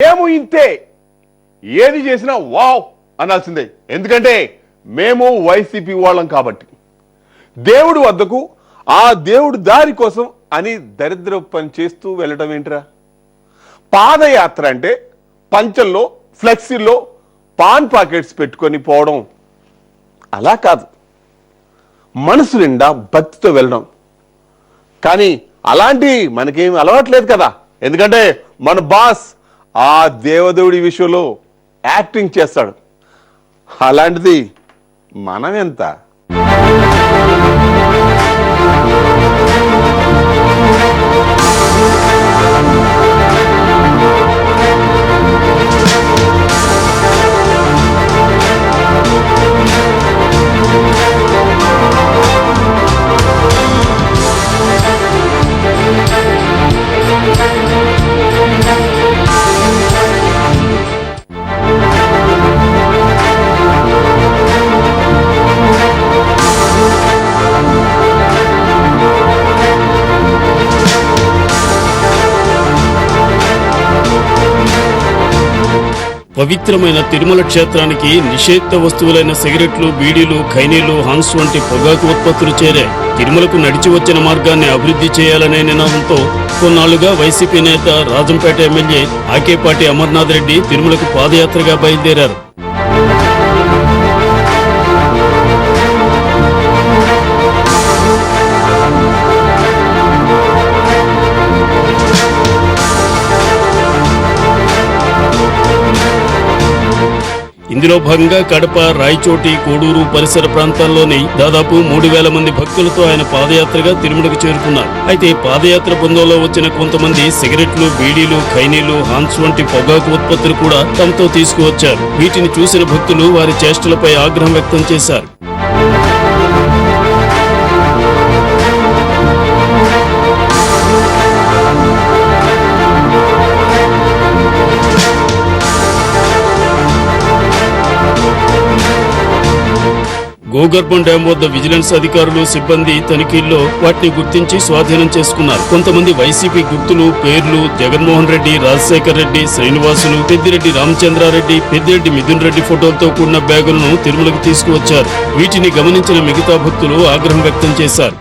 మేము ఇంతే, ఏది చేసినా వావ్ అనాల్సిందే. ఎందుకంటే మేము వైసీపీ వాళ్ళం కాబట్టి. దేవుడి వద్దకు ఆ దేవుడి దారి కోసం అని దరిద్ర పని చేస్తూ వెళ్ళటం ఏంటిరా? పాదయాత్ర అంటే పంచల్లో ఫ్లెక్సీల్లో పాన్ పాకెట్స్ పెట్టుకొని పోవడం అలా కాదు, మనసు నిండా భక్తితో వెళ్ళడం. కానీ అలాంటి మనకేం అలవాట్లేదు కదా, ఎందుకంటే మన బాస్ ఆ దేవదేవుడి విషయంలో యాక్టింగ్ చేస్తాడు. అలాంటిది మనం ఎంత? పవిత్రమైన తిరుమల క్షేత్రానికి నిషేధ వస్తువులైన సిగరెట్లు, బీడీలు, ఖైనీలు, హన్స్ వంటి పొగాకు ఉత్పత్తులు చేరాయి. తిరుమలకు నడిచి వచ్చిన మార్గాన్ని అభివృద్ధి చేయాలనే నినాదంతో కొన్నాళ్లుగా వైసీపీ నేత రాజంపేట ఎమ్మెల్యే ఆకేపాటి అమర్నాథ్ రెడ్డి తిరుమలకు పాదయాత్రగా బయలుదేరారు. ఇందులో భాగంగా కడప, రాయచోటి, కోడూరు పరిసర ప్రాంతాల్లోని దాదాపు 3000 మంది భక్తులతో ఆయన పాదయాత్రగా తిరుమలకు చేరుకున్నారు. అయితే పాదయాత్ర బృందంలో వచ్చిన కొంతమంది సిగరెట్లు, బీడీలు, ఖైనీలు, హాన్స్ వంటి పొగాకు ఉత్పత్తులు కూడా తమతో తీసుకువచ్చారు. వీటిని చూసిన భక్తులు వారి చేష్టలపై ఆగ్రహం వ్యక్తం చేశారు. గోగర్భం డ్యాం వద్ద విజిలెన్స్ అధికారులు, సిబ్బంది తనిఖీల్లో వాటిని గుర్తించి స్వాధీనం చేసుకున్నారు. కొంతమంది వైసీపీ గుర్తులు, పేర్లు జగన్మోహన్ రెడ్డి, రాజశేఖర్ రెడ్డి, శ్రీనివాసులు, పెద్దిరెడ్డి రామచంద్రారెడ్డి, పెద్దిరెడ్డి మిథున్ రెడ్డి ఫోటోలతో కూడిన బ్యాగులను తిరుమలకు తీసుకువచ్చారు. వీటిని గమనించిన మిగతా భక్తులు ఆగ్రహం వ్యక్తం చేశారు.